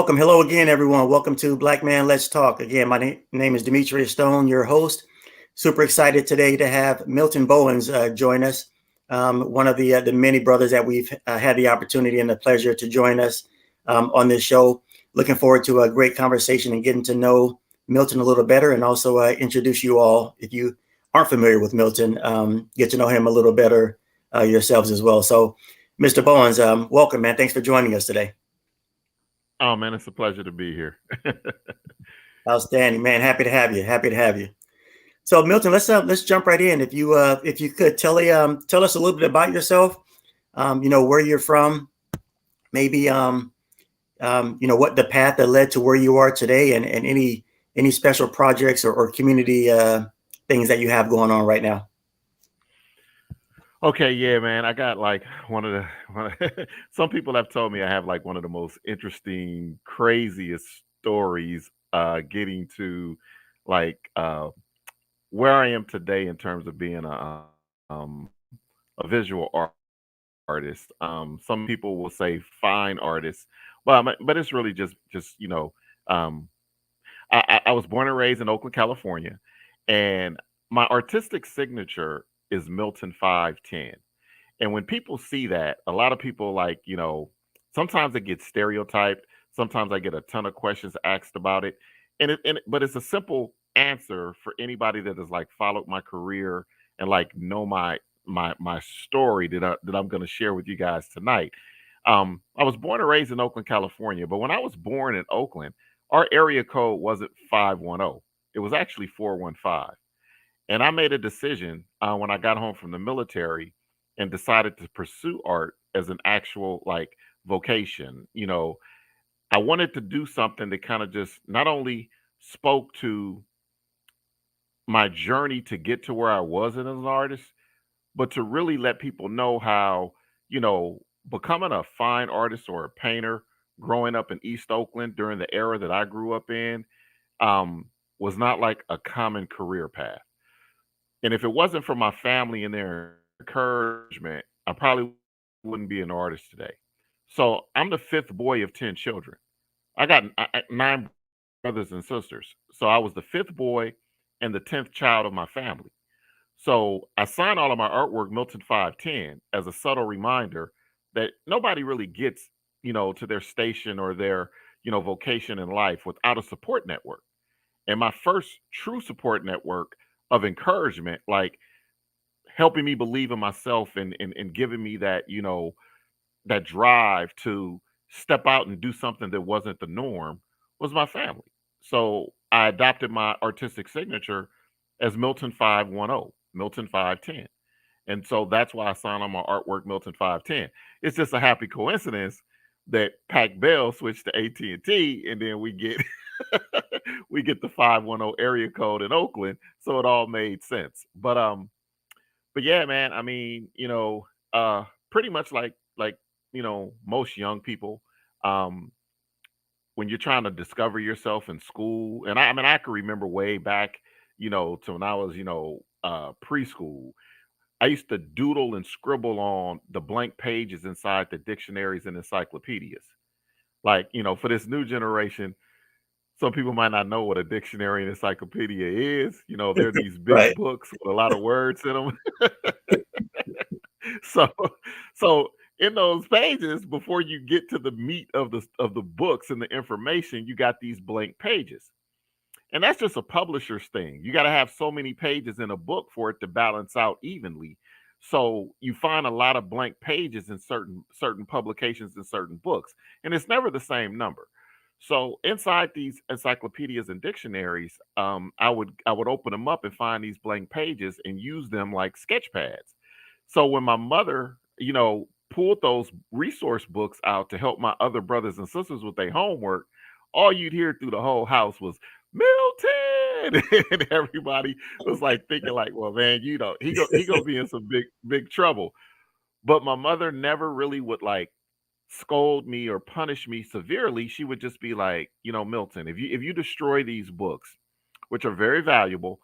welcome. Hello again, everyone. Welcome to Black Man Let's Talk. Again, my name is Dimitrius Stone, your host. Super excited today to have Milton Bowens join us. One of the many brothers that we've had the opportunity and the pleasure to join us on this show. Looking forward to a great conversation and getting to know Milton a little better, and also introduce you all, if you aren't familiar with Milton, get to know him a little better yourselves as well. So, Mr. Bowens, welcome, man. Thanks for joining us today. Oh man, it's a pleasure to be here. Outstanding, man. Happy to have you. Happy to have you. So, Milton, let's jump right in. If you could tell us a little bit about yourself. Where you're from, maybe what the path that led to where you are today, and any special projects or community things that you have going on right now. Okay, yeah, man. I got like some people have told me I have like one of the most interesting, craziest stories getting to like where I am today in terms of being a visual artist. Some people will say fine artist, but it's really just um, I was born and raised in Oakland, California, and my artistic signature is Milton 510. And when people see that, a lot of people sometimes it gets stereotyped. Sometimes I get a ton of questions asked about it. But it's a simple answer for anybody that has like followed my career and like know my story that I'm going to share with you guys tonight. I was born and raised in Oakland, California, but when I was born in Oakland, our area code wasn't 510. It was actually 415. And I made a decision when I got home from the military and decided to pursue art as an actual like vocation. I wanted to do something that kind of just not only spoke to my journey to get to where I was as an artist, but to really let people know how, becoming a fine artist or a painter growing up in East Oakland during the era that I grew up in was not like a common career path. And if it wasn't for my family and their encouragement, I probably wouldn't be an artist today. So I'm the fifth boy of 10 children. I got nine brothers and sisters. So I was the fifth boy and the 10th child of my family. So I signed all of my artwork Milton 510 as a subtle reminder that nobody really gets, to their station or their, vocation in life without a support network. And my first true support network of encouragement, like helping me believe in myself and giving me that, that drive to step out and do something that wasn't the norm was my family. So I adopted my artistic signature as Milton 510, Milton 510. And so that's why I signed on my artwork Milton 510. It's just a happy coincidence that Pac Bell switched to AT&T, and then we get we get the 510 area code in Oakland, so it all made sense. But yeah, man, I mean, pretty much like most young people, um, when you're trying to discover yourself in school, and I mean, I can remember way back, to when I was, preschool. I used to doodle and scribble on the blank pages inside the dictionaries and encyclopedias. Like, for this new generation, some people might not know what a dictionary and encyclopedia is. They're these big Right. books with a lot of words in them. So, so in those pages, before you get to the meat of the books and the information, you got these blank pages. And that's just a publisher's thing. You got to have so many pages in a book for it to balance out evenly. So you find a lot of blank pages in certain publications and certain books, and it's never the same number. So inside these encyclopedias and dictionaries, I would open them up and find these blank pages and use them like sketch pads. So when my mother, pulled those resource books out to help my other brothers and sisters with their homework, all you'd hear through the whole house was Milton, and everybody was like thinking like, well, man, he gonna be in some big trouble. But my mother never really would like scold me or punish me severely. She would just be like, Milton, if you destroy these books, which are very valuable,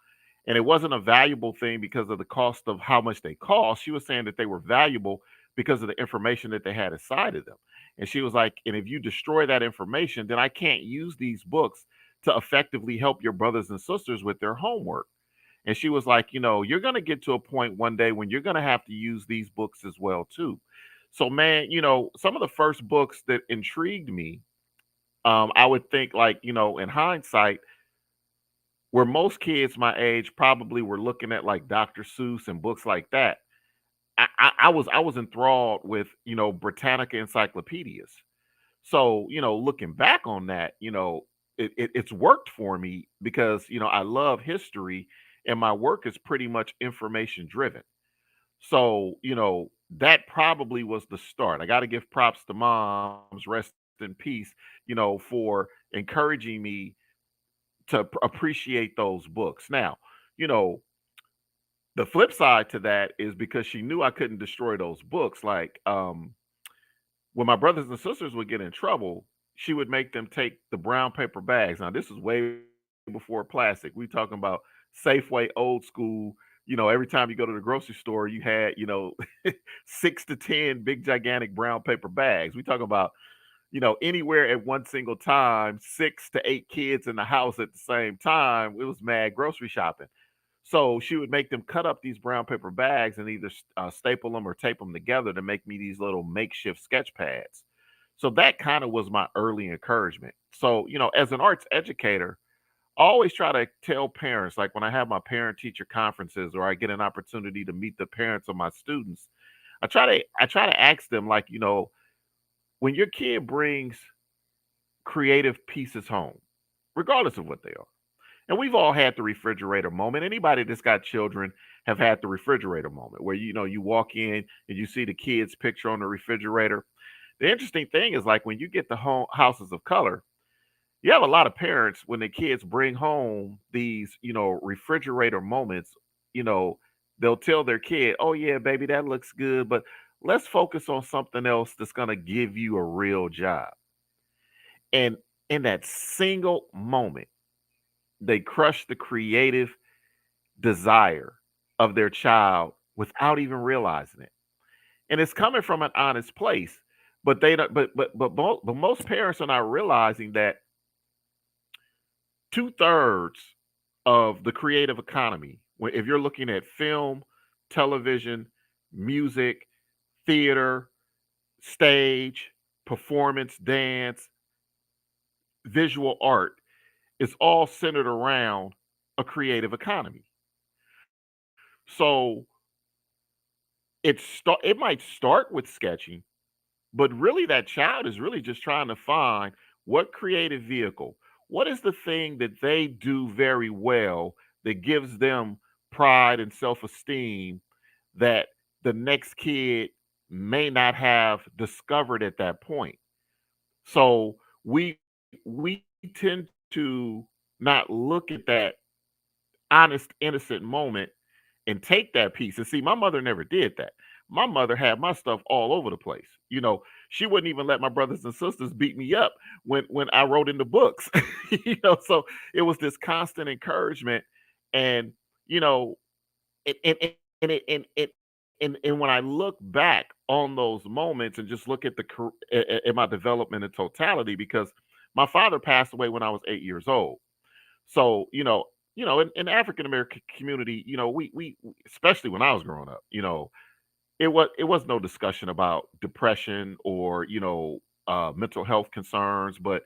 and it wasn't a valuable thing because of the cost of how much they cost. She was saying that they were valuable because of the information that they had inside of them. And she was like, and if you destroy that information, then I can't use these books to effectively help your brothers and sisters with their homework. And she was like, you're going to get to a point one day when you're going to have to use these books as well too. So man, some of the first books that intrigued me, I would think like, in hindsight, where most kids my age probably were looking at like Dr. Seuss and books like that. I was enthralled with, Britannica encyclopedias. So, looking back on that, it's worked for me because, I love history and my work is pretty much information driven. So, that probably was the start. I got to give props to moms, rest in peace, for encouraging me to appreciate those books. Now, you know, the flip side to that is because she knew I couldn't destroy those books. Like, when my brothers and sisters would get in trouble, she would make them take the brown paper bags. Now, this is way before plastic. We talking about Safeway, old school. Every time you go to the grocery store, you had, 6 to 10 big, gigantic brown paper bags. We talking about, anywhere at one single time, 6 to 8 kids in the house at the same time. It was mad grocery shopping. So she would make them cut up these brown paper bags and either staple them or tape them together to make me these little makeshift sketch pads. So that kind of was my early encouragement. So, as an arts educator, I always try to tell parents, like when I have my parent teacher conferences or I get an opportunity to meet the parents of my students, I try to ask them like, when your kid brings creative pieces home, regardless of what they are. And we've all had the refrigerator moment. Anybody that's got children have had the refrigerator moment where you walk in and you see the kid's picture on the refrigerator. The interesting thing is like when you get the home houses of color, you have a lot of parents when the kids bring home these, refrigerator moments, you know, they'll tell their kid, "Oh yeah, baby, that looks good, but let's focus on something else that's going to give you a real job." And in that single moment, they crush the creative desire of their child without even realizing it. And it's coming from an honest place, but they don't but most parents are not realizing that two-thirds of the creative economy, if you're looking at film, television, music, theater, stage, performance, dance, visual art, is all centered around a creative economy. So it might start with sketching, but really that child is really just trying to find what creative vehicle, what is the thing that they do very well that gives them pride and self-esteem that the next kid may not have discovered at that point. So we tend to not look at that honest, innocent moment and take that piece. And see, my mother never did that. My mother had my stuff all over the place. She wouldn't even let my brothers and sisters beat me up when I wrote in the books. So it was this constant encouragement. And you know, and it and when I look back on those moments and just look at at my development in totality, because my father passed away when I was 8 years old. So, in the African American community, we especially when I was growing up, it was no discussion about depression or mental health concerns, but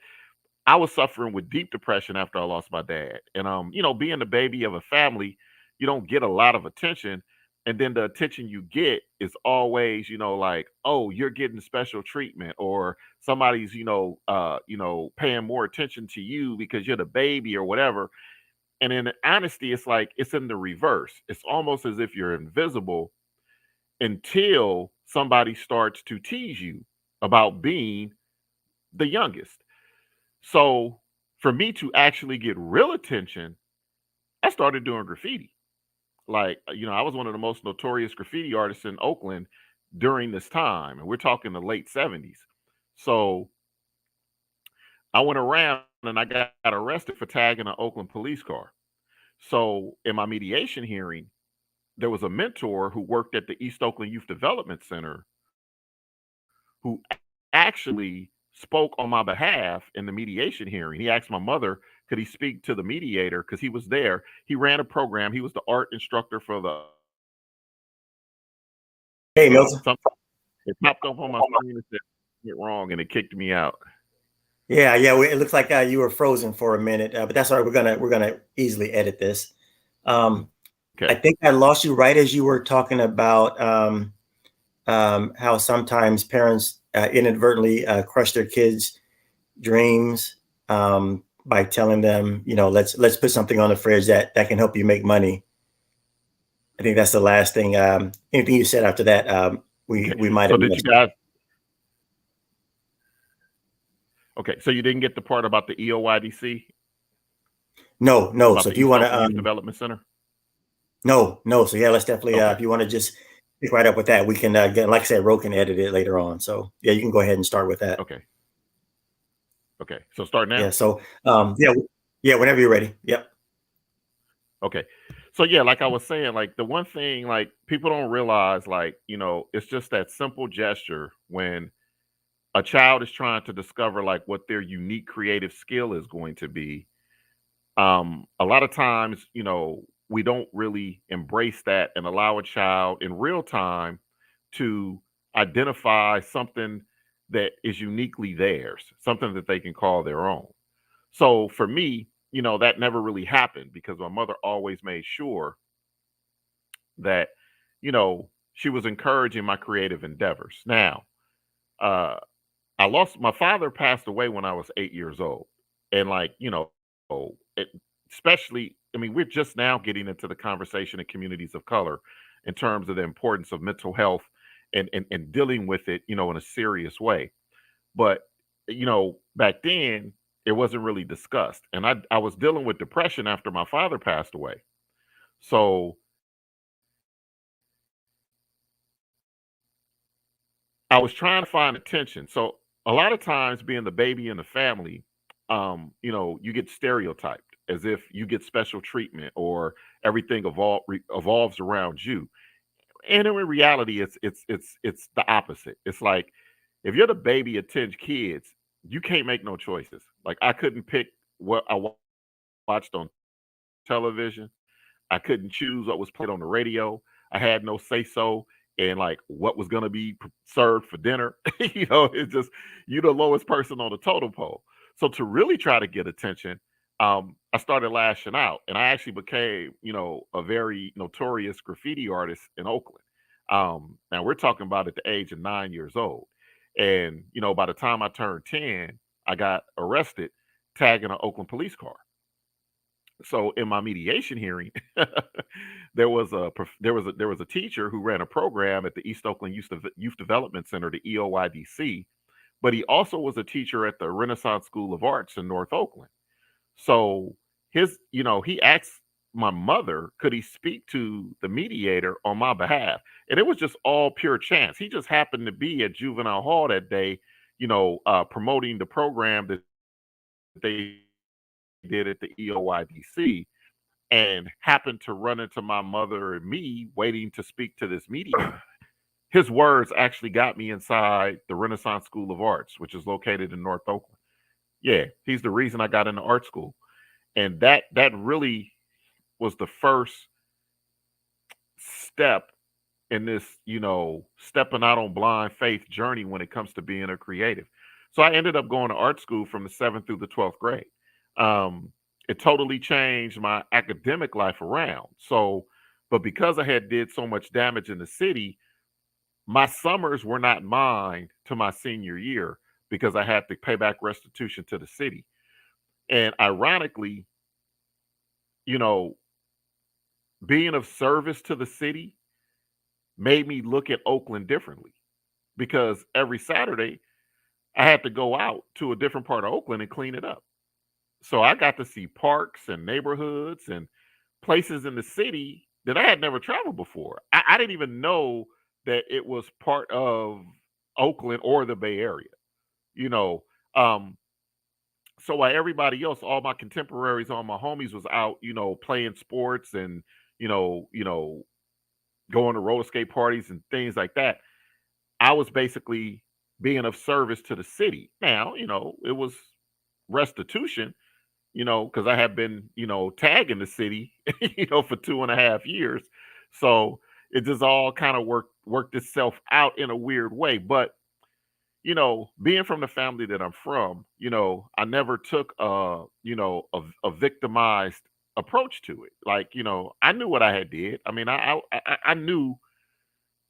I was suffering with deep depression after I lost my dad. And being the baby of a family, you don't get a lot of attention. And then the attention you get is always, like, oh, you're getting special treatment, or somebody's, paying more attention to you because you're the baby or whatever. And in honesty, it's like it's in the reverse. It's almost as if you're invisible until somebody starts to tease you about being the youngest. So for me to actually get real attention, I started doing graffiti. Like, I was one of the most notorious graffiti artists in Oakland during this time. And we're talking the late 70s. So I went around and I got arrested for tagging an Oakland police car. So in my mediation hearing, there was a mentor who worked at the East Oakland Youth Development Center who actually spoke on my behalf in the mediation hearing. He asked my mother, could he speak to the mediator? Because he was there. He ran a program. He was the art instructor for the Hey, Milton. something. It popped up on my screen and said it wrong, and it kicked me out. Yeah, yeah. It looks like you were frozen for a minute, but that's all right. We're gonna easily edit this. I Okay. think I lost you right as you were talking about how sometimes parents inadvertently crush their kids' dreams by telling them, let's put something on the fridge that can help you make money. I think that's the last thing. Anything you said after that, Okay. we might So have did you missed. guys? Okay. So you didn't get the part about the EOYDC, No. about So the if you East want Oakland to, Youth Development Center? no. So yeah, let's definitely. Okay. If you want to just pick right up with that, we can get. Like I said, Ro can edit it later on. So yeah, you can go ahead and start with that. Okay. Okay. So start Yeah. now. So yeah. Whenever you're ready. Yep. Okay. So yeah, like I was saying, like the one thing like people don't realize, like, it's just that simple gesture when a child is trying to discover like what their unique creative skill is going to be. A lot of times, we don't really embrace that and allow a child in real time to identify something that is uniquely theirs, something that they can call their own. So for me, that never really happened because my mother always made sure that, she was encouraging my creative endeavors. Now, uh, my father passed away when I was 8 years old. And like, it, especially, I mean, we're just now getting into the conversation in communities of color in terms of the importance of mental health and dealing with it, in a serious way. But, back then it wasn't really discussed. And I was dealing with depression after my father passed away. So I was trying to find attention. So a lot of times being the baby in the family, you get stereotyped as if you get special treatment or everything evolves around you. And in reality, it's the opposite. It's like if you're the baby of 10 kids, you can't make no choices. Like I couldn't pick what watched on television. I couldn't choose what was played on the radio. I had no say so in like what was going to be served for dinner. It's just you're the lowest person on the totem pole. So to really try to get attention, I started lashing out, and I actually became, a very notorious graffiti artist in Oakland. Now we're talking about at the age of 9 years old, and by the time I turned 10, I got arrested tagging an Oakland police car. So in my mediation hearing, there was a teacher who ran a program at the East Oakland Youth Development Center, the EOYDC, but he also was a teacher at the Renaissance School of Arts in North Oakland. So he asked my mother, could he speak to the mediator on my behalf? And it was just all pure chance. He just happened to be at juvenile hall that day, promoting the program that they did at the EOYDC, and happened to run into my mother and me waiting to speak to this mediator. His words actually got me inside the Renaissance School of Arts, which is located in North Oakland. Yeah, he's the reason I got into art school. And that really was the first step in this, stepping out on blind faith journey when it comes to being a creative. So I ended up going to art school from the 7th through the 12th grade. It totally changed my academic life around. So, but because I had did so much damage in the city, my summers were not mine to my senior year because I had to pay back restitution to the city. And ironically, you know, being of service to the city made me look at Oakland differently because every Saturday I had to go out to a different part of Oakland and clean it up. So I got to see parks and neighborhoods and places in the city that I had never traveled before. I didn't even know that it was part of Oakland or the Bay Area, you know. Um, so while everybody else, all my contemporaries, all my homies was out, playing sports and, going to roller skate parties and things like that, I was basically being of service to the city. Now, it was restitution, because I had been, tagging the city, for 2.5 years. So it just all kind of worked itself out in a weird way. But being from the family that I'm from, I never took a victimized approach to it. Like, I knew what I had did. I mean, I knew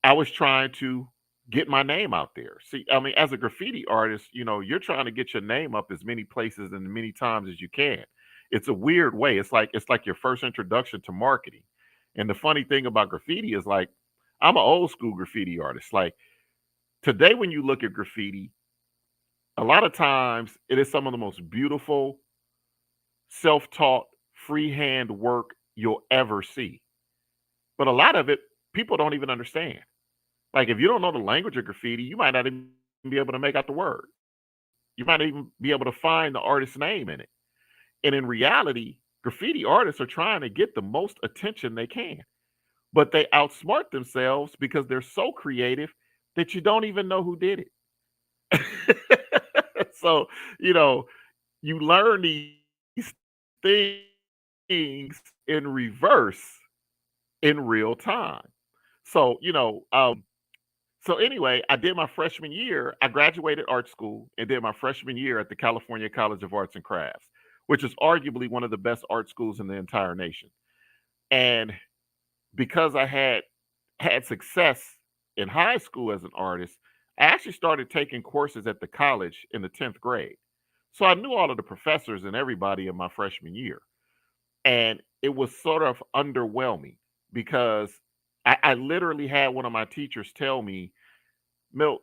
I was trying to get my name out there. See, I mean, as a graffiti artist, you're trying to get your name up as many places and many times as you can. It's a weird way. It's like your first introduction to marketing. And the funny thing about graffiti is, like, I'm an old school graffiti artist. Like, today when you look at graffiti, a lot of times it is some of the most beautiful, self-taught, freehand work you'll ever see. But a lot of it, people don't even understand. Like, if you don't know the language of graffiti, you might not even be able to make out the word. You might even be able to find the artist's name in it. And in reality, graffiti artists are trying to get the most attention they can, but they outsmart themselves because they're so creative that you don't even know who did it. So, you learn these things in reverse in real time. So, so anyway, I did my freshman year. I graduated art school and did my freshman year at the California College of Arts and Crafts, which is arguably one of the best art schools in the entire nation. And because I had success in high school as an artist, I actually started taking courses at the college in the 10th grade. So I knew all of the professors and everybody in my freshman year. And it was sort of underwhelming because I literally had one of my teachers tell me, Milt,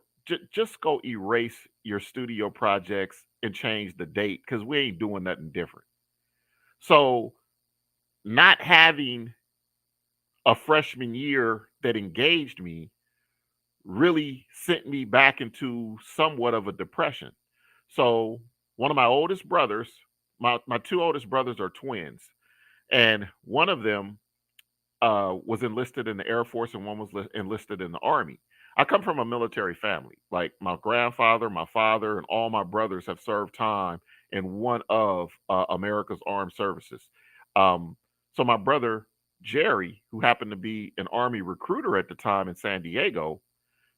just go erase your studio projects and change the date because we ain't doing nothing different. So, not having a freshman year that engaged me really sent me back into somewhat of a depression. So, one of my oldest brothers, my two oldest brothers are twins, and one of them was enlisted in the Air Force and one was enlisted in the Army. I come from a military family. Like, my grandfather, my father, and all my brothers have served time in one of America's armed services. So my brother Jerry, who happened to be an Army recruiter at the time in San Diego,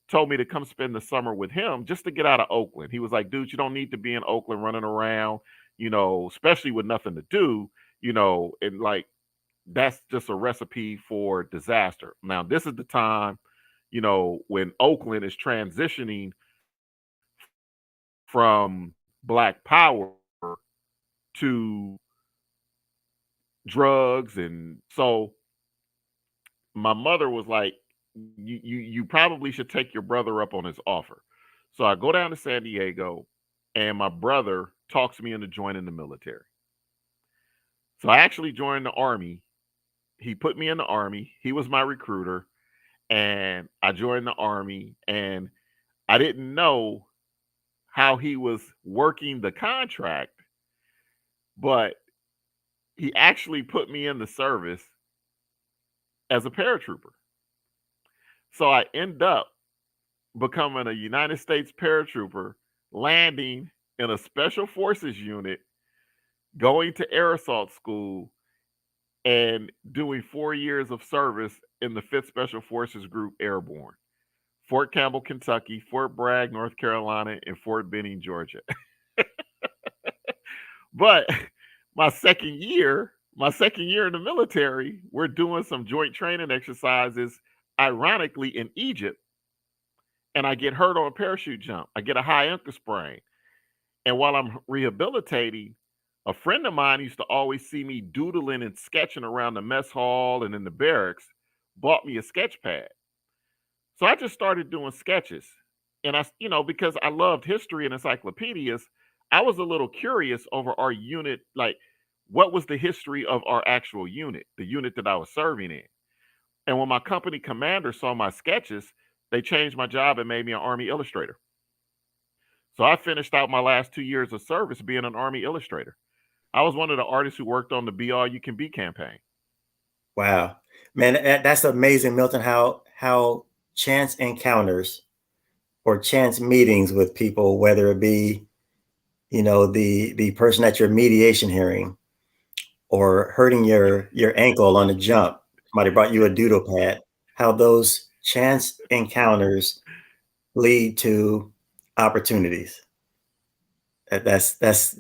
told me to come spend the summer with him just to get out of Oakland. He was like, dude, you don't need to be in Oakland running around, especially with nothing to do, and like, that's just a recipe for disaster. Now, this is the time, when Oakland is transitioning from Black Power to drugs. And so my mother was like, you probably should take your brother up on his offer. So I go down to San Diego and my brother talks me into joining the military. So I actually joined the Army. He put me in the Army. He was my recruiter and I joined the Army, and I didn't know how he was working the contract, but he actually put me in the service as a paratrooper. So I end up becoming a United States paratrooper, landing in a special forces unit, going to air assault school, and doing 4 years of service in the 5th Special Forces Group Airborne. Fort Campbell, Kentucky, Fort Bragg, North Carolina, and Fort Benning, Georgia. But my second year in the military, we're doing some joint training exercises, ironically in Egypt, and I get hurt on a parachute jump. I get a high ankle sprain. And while I'm rehabilitating, a friend of mine used to always see me doodling and sketching around the mess hall and in the barracks, bought me a sketch pad. So I just started doing sketches. And because I loved history and encyclopedias, I was a little curious over our unit, like, what was the history of our actual unit, the unit that I was serving in. And when my company commander saw my sketches, they changed my job and made me an Army illustrator. So I finished out my last 2 years of service being an Army illustrator. I was one of the artists who worked on the Be All You Can Be campaign. Wow, man, that's amazing, Milton. How chance encounters or chance meetings with people, whether it be, the person at your mediation hearing, or hurting your ankle on a jump, somebody brought you a doodle pad, how those chance encounters lead to opportunities. That's that's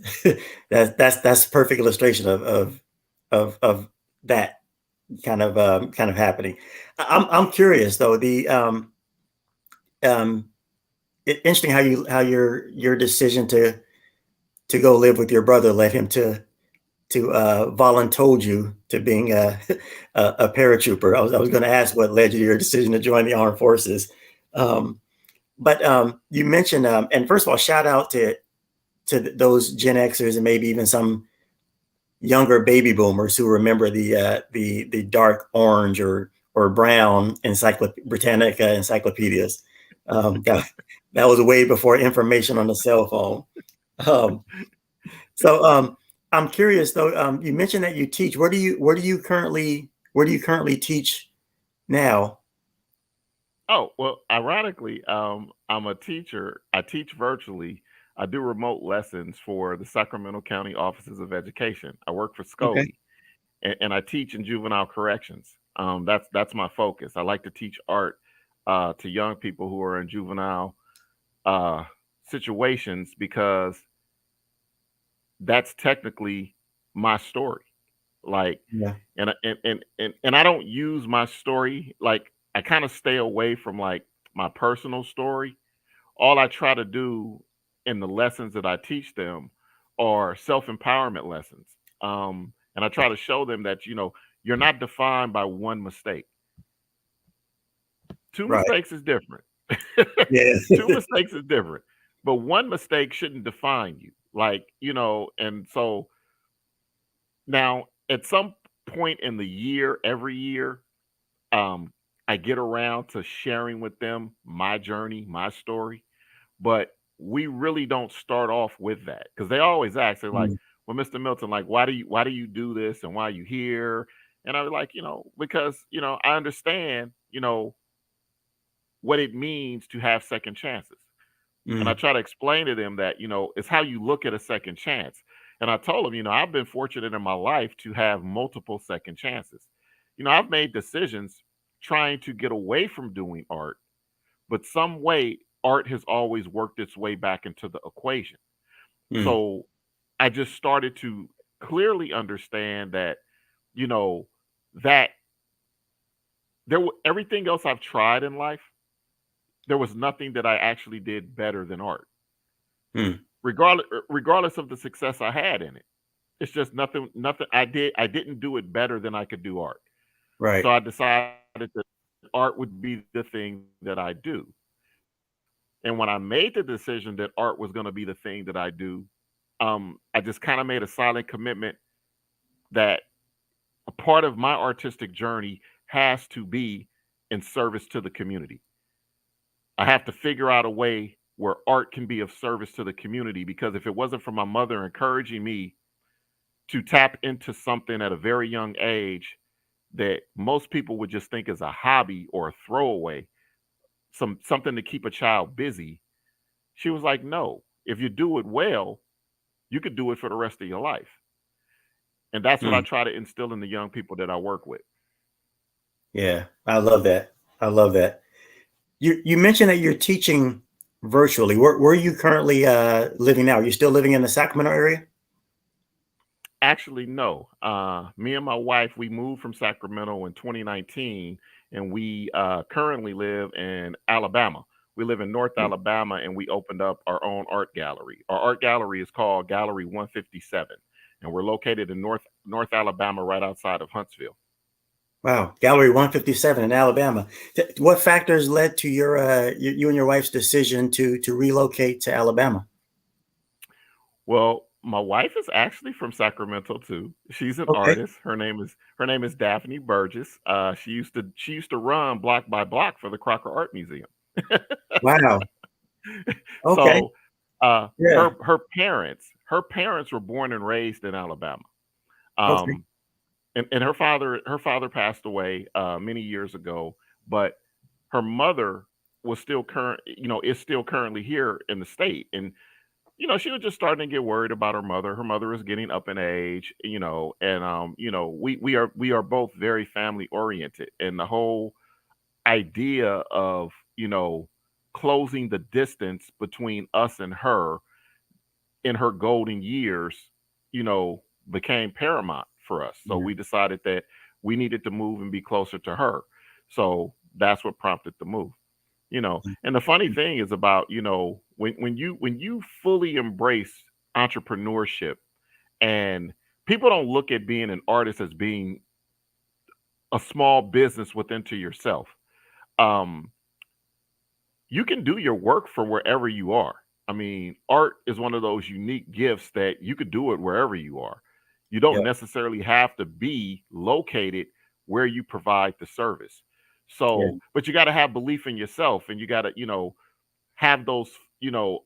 a perfect illustration of that kind of happening. I'm curious though. Um, Interesting how your decision to go live with your brother led him to voluntold you to being a paratrooper. I was going to ask what led you to your decision to join the armed forces. Um, but you mentioned, and first of all, shout out to those Gen Xers and maybe even some younger baby boomers who remember the dark orange or brown Britannica encyclopedias. That was way before information on the cell phone. Um, so I'm curious though. You mentioned that you teach. Where do you currently teach now? Oh, well, ironically, I'm a teacher. I teach virtually. I do remote lessons for the Sacramento County Offices of Education. I work for Okay. Scully, and I teach in juvenile corrections. That's my focus. I like to teach art to young people who are in juvenile uh, situations because that's technically my story. Like, Yeah. and I don't use my story like I kind of stay away from like my personal story. All I try to do in the lessons that I teach them are self-empowerment lessons. And I try to show them that, you're not defined by one mistake. Two Right. mistakes is different. Yeah. Two mistakes is different. But one mistake shouldn't define you. Like, and so now at some point in the year, every year, um, I get around to sharing with them my journey, my story. But we really don't start off with that because they always ask, they're like, Mm, "Well, Mr. Milton, like, why do you do this and why are you here?" And I was like, because I understand, what it means to have second chances. And I mm, try to explain to them that, it's how you look at a second chance. And I told them, I've been fortunate in my life to have multiple second chances. I've made decisions trying to get away from doing art, but some way art has always worked its way back into the equation. mm, So I just started to clearly understand that, you know, that everything else I've tried in life, there was nothing that I actually did better than art, mm. regardless of the success I had in it. It's just nothing I didn't do it better than I could do art. Right. So I decided that art would be the thing that I do. And when I made the decision that art was going to be the thing that I do, I just kind of made a silent commitment that a part of my artistic journey has to be in service to the community. I have to figure out a way where art can be of service to the community because if it wasn't for my mother encouraging me to tap into something at a very young age that most people would just think is a hobby or a throwaway, something to keep a child busy, she was like, "No, if you do it well, you could do it for the rest of your life." And that's what I Mm. try to instill in the young people that I work with. Yeah. I love that. I love that. You mentioned that you're teaching virtually. Where are you currently living now? Are you still living in the Sacramento area? Actually, no. Me and my wife, we moved from Sacramento in 2019, and we currently live in Alabama. We live in North Alabama, and we opened up our own art gallery. Our art gallery is called Gallery 157, and we're located in North Alabama, right outside of Huntsville. Wow, Gallery 157 in Alabama. What factors led to you and your wife's decision to relocate to Alabama? Well, my wife is actually from Sacramento too. She's an Okay. artist. Her name is Daphne Burgess. She used to run block by block for the Crocker Art Museum. Wow. Okay. So, Yeah. her parents were born and raised in Alabama. Okay. Um, and her father passed away many years ago, but her mother was still current, is still currently here in the state. And she was just starting to get worried about her mother. Her mother was getting up in age, and we are both very family oriented, and the whole idea of closing the distance between us and her in her golden years, became paramount for us. So Yeah. we decided that we needed to move and be closer to her. So that's what prompted the move. And the funny thing is about, when you fully embrace entrepreneurship, and people don't look at being an artist as being a small business within to yourself. Um, you can do your work from wherever you are. I mean, art is one of those unique gifts that you could do it wherever you are. You don't Yeah. necessarily have to be located where you provide the service. Yeah. So, but you got to have belief in yourself, and you got to, have those, you know,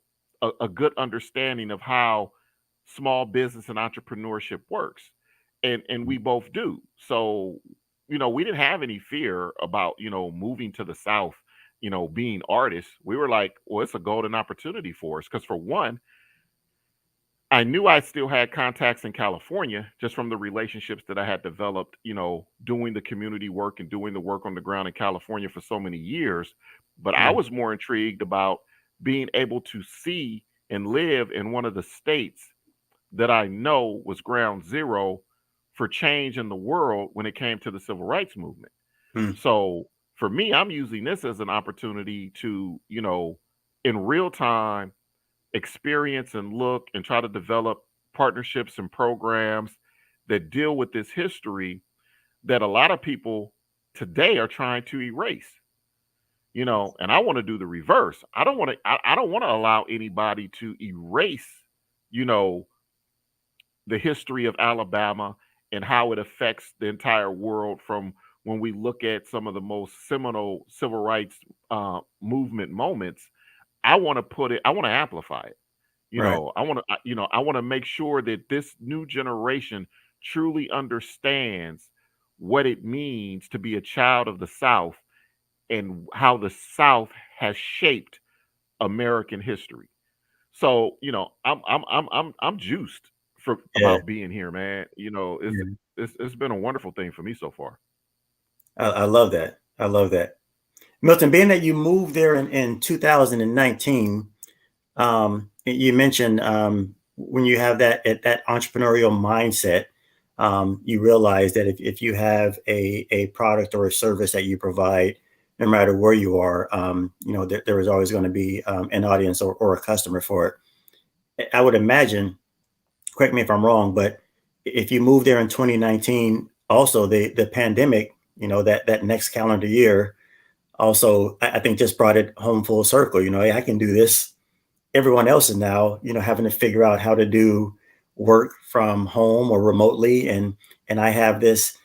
a good understanding of how small business and entrepreneurship works. And we both do. So, we didn't have any fear about, moving to the South, being artists. We were like, well, it's a golden opportunity for us. Because for one, I knew I still had contacts in California just from the relationships that I had developed, doing the community work and doing the work on the ground in California for so many years. But I Yeah. was more intrigued about being able to see and live in one of the states that I know was ground zero for change in the world when it came to the civil rights movement. Mm. So for me, I'm using this as an opportunity to, in real time, experience and look and try to develop partnerships and programs that deal with this history that a lot of people today are trying to erase. And I want to do the reverse. I don't want to allow anybody to erase, you know the history of Alabama and how it affects the entire world, from when we look at some of the most seminal civil rights movement moments. I want to amplify it. Right. I want to make sure that this new generation truly understands what it means to be a child of the South, and how the South has shaped American history. So, I'm juiced for Yeah. about being here, man. Yeah. It's been a wonderful thing for me so far. I love that. I love that. Milton, being that you moved there in 2019, you mentioned when you have that entrepreneurial mindset, you realize that if you have a product or a service that you provide, no matter where you are, there is always going to be an audience or a customer for it. I would imagine, correct me if I'm wrong, but if you moved there in 2019, also the pandemic, that next calendar year, also I think just brought it home full circle. Hey, I can do this. Everyone else is now, having to figure out how to do work from home or remotely, and I have this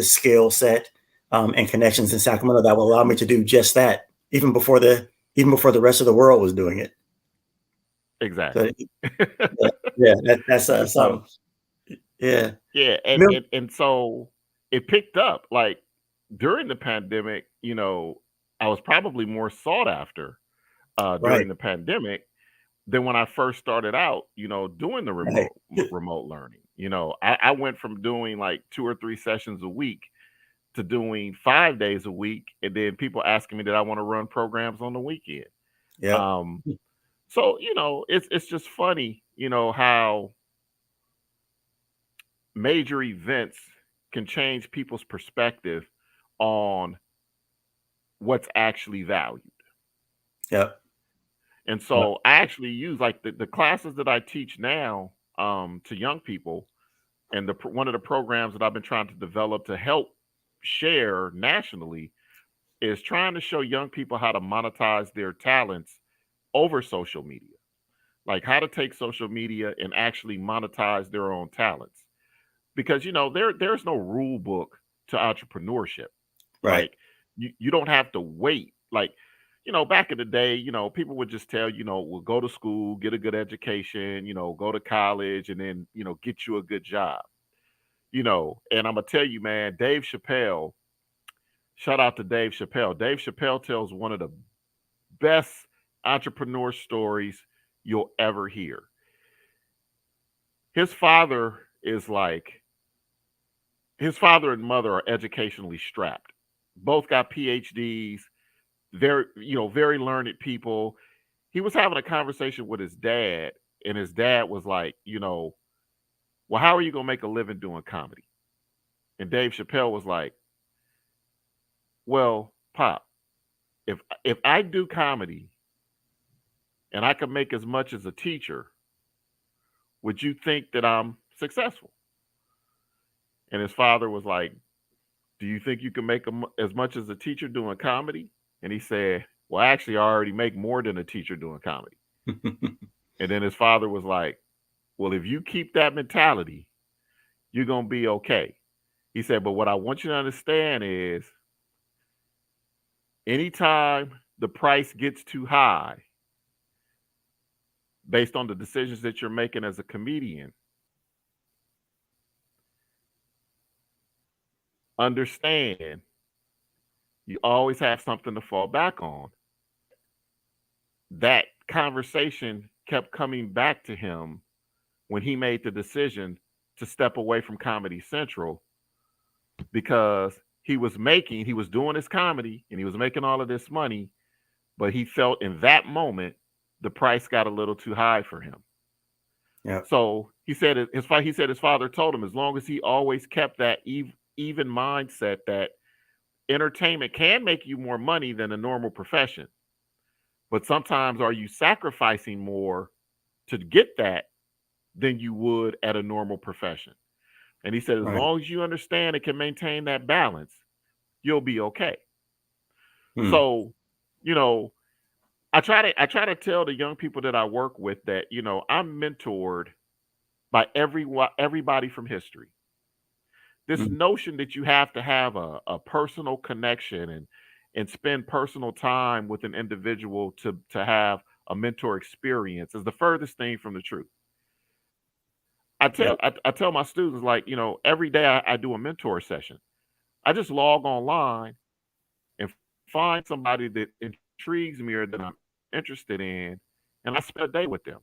skill set and connections in Sacramento that will allow me to do just that, even before the rest of the world was doing it. So Exactly. yeah, yeah, that's So something. Yeah. yeah, and, Mil- and and so it picked up like during the pandemic. I was probably more sought after right, during the pandemic than when I first started out, doing the right. remote learning. I went from doing like 2 or 3 sessions a week to doing 5 days a week, and then people asking me, did I want to run programs on the weekend? Yep. Um, so it's just funny, how major events can change people's perspective on what's actually valued. Yep. And Uh, so I actually use like the classes that I teach now to young people, and one of the programs that I've been trying to develop to help share nationally is trying to show young people how to monetize their talents over social media. Like how to take social media and actually monetize their own talents. Because there's no rule book to entrepreneurship. right. Like you don't have to wait. Like, back in the day, people would just tell, well, go to school, get a good education, go to college, and then, get you a good job. And I'm gonna tell you, man, Dave Chappelle Shout out to Dave Chappelle. Dave Chappelle tells one of the best entrepreneur stories you'll ever hear. His father is like, his father and mother are educationally strapped. Both got PhDs, very learned people. He was having a conversation with his dad, and his dad was like, well, how are you gonna make a living doing comedy? And Dave Chappelle was like, well, Pop, if I do comedy and I can make as much as a teacher, would you think that I'm successful? And his father was like, do you think you can make as much as a teacher doing comedy? And he said, well, actually, I already make more than a teacher doing comedy. And then his father was like, well, if you keep that mentality, you're going to be okay. He said, but what I want you to understand is anytime the price gets too high, based on the decisions that you're making as a comedian, understand you always have something to fall back on. That conversation kept coming back to him when he made the decision to step away from Comedy Central, because he was doing his comedy and he was making all of this money, but he felt in that moment the price got a little too high for him. Yeah. So he said his father told him, as long as he always kept that even mindset, that entertainment can make you more money than a normal profession, but sometimes are you sacrificing more to get that than you would at a normal profession? And he said, as long as you understand and can maintain that balance, you'll be okay. So, I try to tell the young people that I work with that, I'm mentored by everybody from history. This notion that you have to have a personal connection and spend personal time with an individual to have a mentor experience is the furthest thing from the truth. I tell my students, like, every day I do a mentor session. I just log online and find somebody that intrigues me or that I'm interested in, and I spend a day with them.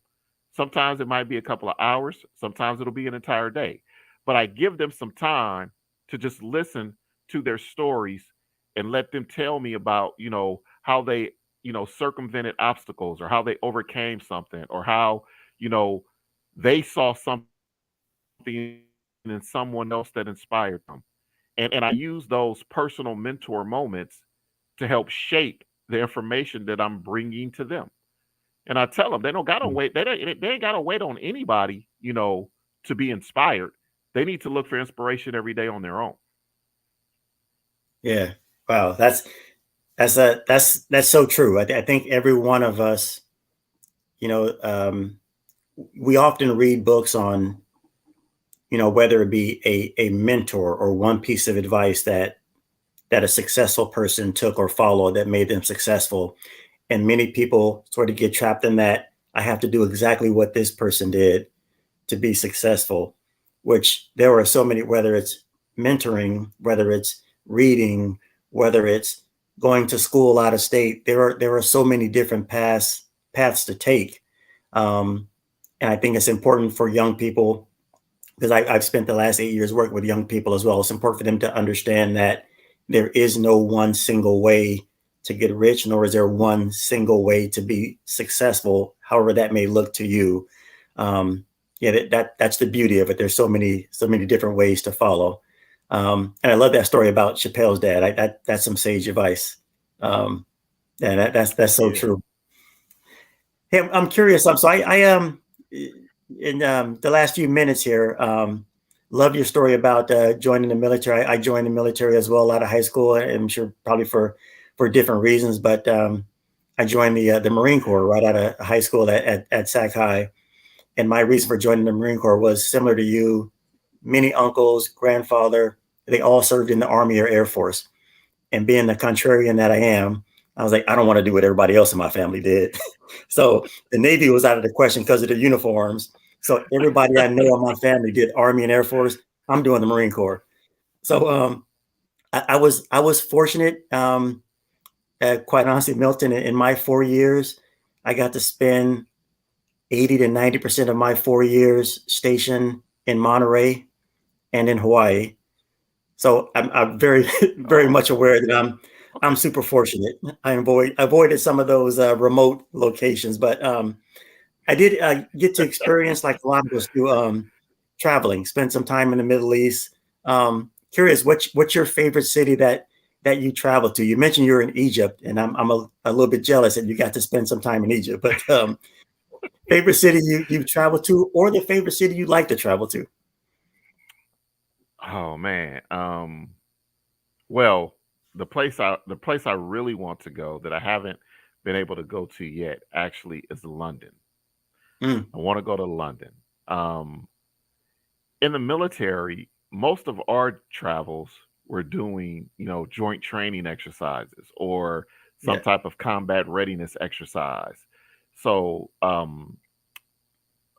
Sometimes it might be a couple of hours, sometimes it'll be an entire day. But I give them some time to just listen to their stories and let them tell me about, how they, circumvented obstacles, or how they overcame something, or how, they saw something in someone else that inspired them. And I use those personal mentor moments to help shape the information that I'm bringing to them. And I tell them they don't gotta wait. They ain't gotta wait on anybody, to be inspired. They need to look for inspiration every day on their own. Yeah. Wow. That's so true. I think every one of us, we often read books on, whether it be a mentor or one piece of advice that a successful person took or followed that made them successful. And many people sort of get trapped in that. I have to do exactly what this person did to be successful, which there are so many, whether it's mentoring, whether it's reading, whether it's going to school out of state, there are so many different paths to take. And I think it's important for young people, because I've spent the last 8 years working with young people as well. It's important for them to understand that there is no one single way to get rich, nor is there one single way to be successful, however that may look to you. That's the beauty of it. There's so many different ways to follow. And I love that story about Chappelle's dad. That's some sage advice. And that's so true. Hey, I'm curious. So I in the last few minutes here, love your story about joining the military. I joined the military as well out of high school. I'm sure probably for different reasons, but I joined the Marine Corps right out of high school at Sac High. And my reason for joining the Marine Corps was similar to you. Many uncles, grandfather, they all served in the Army or Air Force. And being the contrarian that I am, I was like, I don't want to do what everybody else in my family did. So the Navy was out of the question because of the uniforms. So everybody I know in my family did Army and Air Force. I'm doing the Marine Corps. So I was fortunate. Quite honestly, Milton, in my 4 years, I got to spend 80 to 90% of my 4 years stationed in Monterey and in Hawaii. So I'm very very Oh, much aware that I'm okay. super fortunate. I avoided some of those remote locations, but I did get to experience, like a lot of us do, traveling. Spend some time in the Middle East. Curious, what's your favorite city that you travel to? You mentioned you're in Egypt, and I'm a little bit jealous that you got to spend some time in Egypt. But favorite city you've traveled to, or the favorite city you'd like to travel to? Oh man. Well, the place I really want to go that I haven't been able to go to yet actually is London. Mm, I want to go to London. Um, in the military, most of our travels were doing, joint training exercises or some yeah, type of combat readiness exercise. So,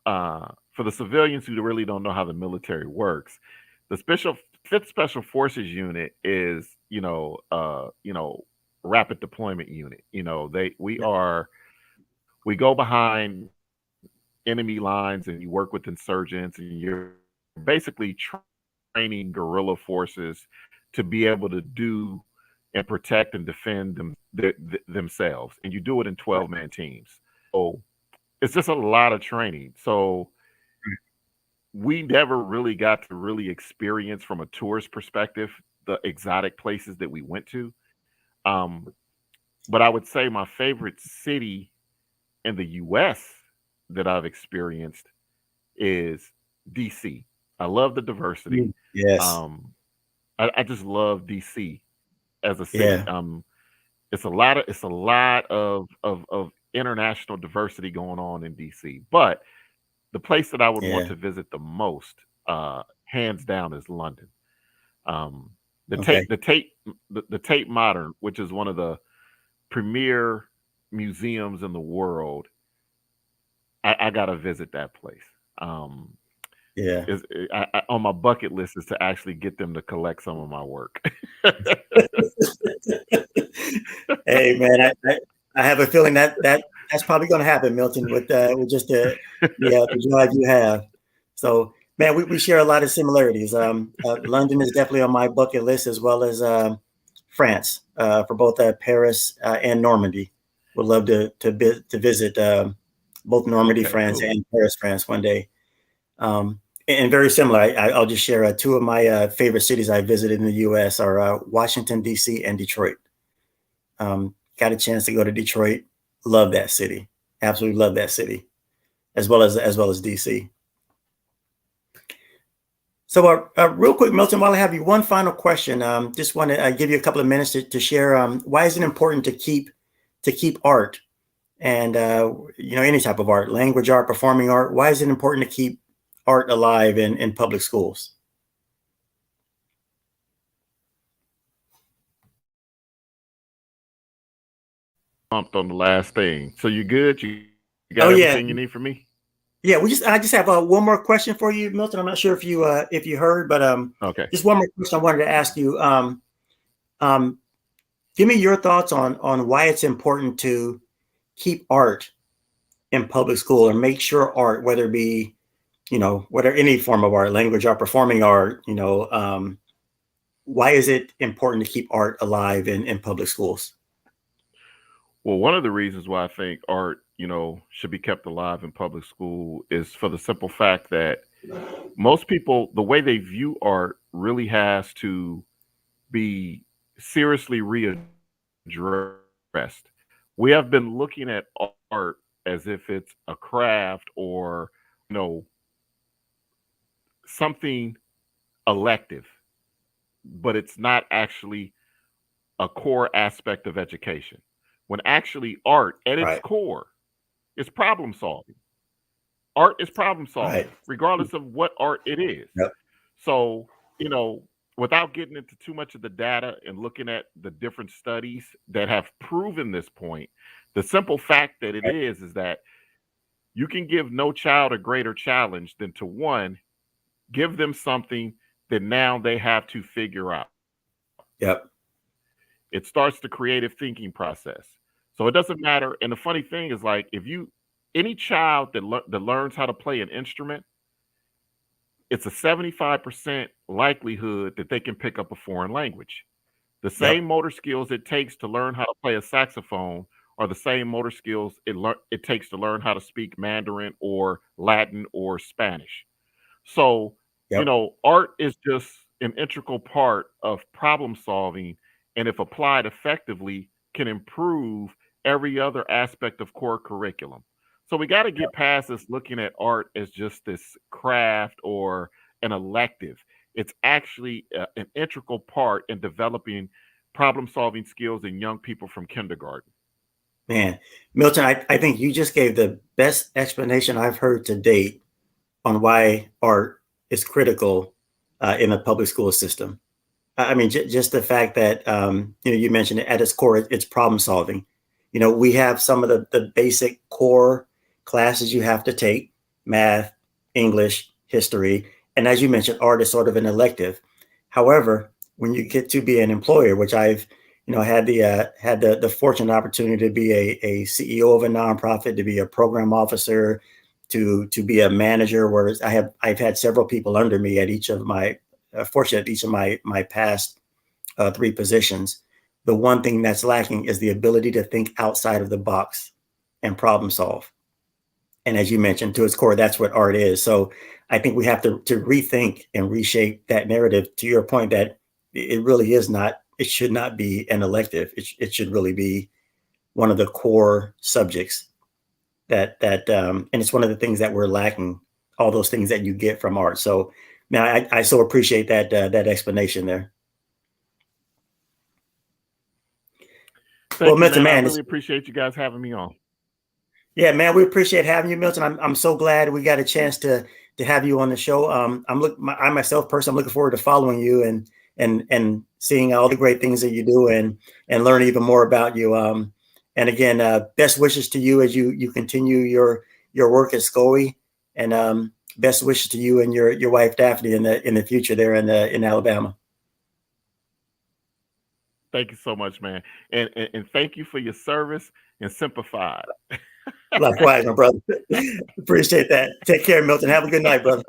for the civilians who really don't know how the military works, the special Fifth Special Forces unit is, rapid deployment unit. They we yeah, are we go behind enemy lines and you work with insurgents and you're basically training guerrilla forces to be able to do and protect and defend themselves, and you do it in right, 12-man teams. So it's just a lot of training. So we never really got to really experience from a tourist perspective the exotic places that we went to. Um, but I would say my favorite city in the US that I've experienced is DC. I love the diversity. mm, yes, Um, I just love DC as a city. yeah, It's a lot of international diversity going on in DC. But the place that I would want yeah. to visit the most, hands down, is London. Um, the Okay, Tate, the Tate, the Tate Modern, which is one of the premier museums in the world. I gotta visit that place. Um, yeah. on my bucket list is to actually get them to collect some of my work. Hey man, I have a feeling that's probably going to happen, Milton, with just the drive you have. So, man, we share a lot of similarities. London is definitely on my bucket list, as well as France, for both Paris and Normandy. Would love to visit both Normandy, Okay, France, cool. and Paris, France, one day. And very similar. I'll just share two of my favorite cities I visited in the U.S. are Washington D.C. and Detroit. Got a chance to go to Detroit. Love that city. Absolutely love that city, as well as DC. So, real quick, Milton, while I have you, one final question. Just want to give you a couple of minutes to share. Why is it important to keep art and any type of art, language art, performing art? Why is it important to keep art alive in public schools? Pumped on the last thing. So you good? You Oh got yeah, everything you need from me? yeah. I just have one more question for you, Milton. I'm not sure if you heard, but Okay. just one more question I wanted to ask you. Um, Give me your thoughts on why it's important to keep art in public school, or make sure art, whether it be whether any form of art, language art, performing art, why is it important to keep art alive in public schools? Well, one of the reasons why I think art, should be kept alive in public school is for the simple fact that most people, the way they view art really has to be seriously readdressed. We have been looking at art as if it's a craft or, you know, something elective, but it's not actually a core aspect of education. When actually art at its Right, core is problem solving. Art is problem right. solving, regardless of what art it is. Yep. So, you know, without getting into too much of the data and looking at the different studies that have proven this point, the simple fact that it Right. is that you can give no child a greater challenge than to one, give them something that now they have to figure out. Yep. It starts the creative thinking process. So it doesn't matter. And the funny thing is, like, if you any child that learns how to play an instrument, it's a 75% likelihood that they can pick up a foreign language. The same Yep. motor skills it takes to learn how to play a saxophone are the same motor skills it takes to learn how to speak Mandarin or Latin or Spanish. So, Yep. art is just an integral part of problem solving, and if applied effectively, can improve every other aspect of core curriculum. So we got to get past this looking at art as just this craft or an elective. It's actually an integral part in developing problem solving skills in young people from kindergarten. Man, Milton, I think you just gave the best explanation I've heard to date on why art is critical in the public school system. I mean, just the fact that you mentioned it, at its core, it's problem solving. We have some of the basic core classes you have to take: math, English, history, and as you mentioned, art is sort of an elective. However, when you get to be an employer, which I've had the fortunate opportunity to be a CEO of a nonprofit, to be a program officer, to be a manager, where I've had several people under me at each of my fortunate each of my past three positions. The one thing that's lacking is the ability to think outside of the box and problem solve. And as you mentioned, to its core, that's what art is. So I think we have to rethink and reshape that narrative, to your point, that it really is not, it should not be an elective. It should really be one of the core subjects and it's one of the things that we're lacking, all those things that you get from art. So now I so appreciate that explanation there. Well, Thank you, Milton, man. I man, really appreciate you guys having me on. yeah, man, we appreciate having you, Milton. I'm so glad we got a chance to have you on the show. I myself personally, I'm looking forward to following you and seeing all the great things that you do and learn even more about you. And again, best wishes to you as you continue your work at SCOE, and best wishes to you and your wife Daphne in the future there in Alabama. Thank you so much, man. And thank you for your service and Simplified. Likewise, my brother. Appreciate that. Take care, Milton. Have a good night, brother.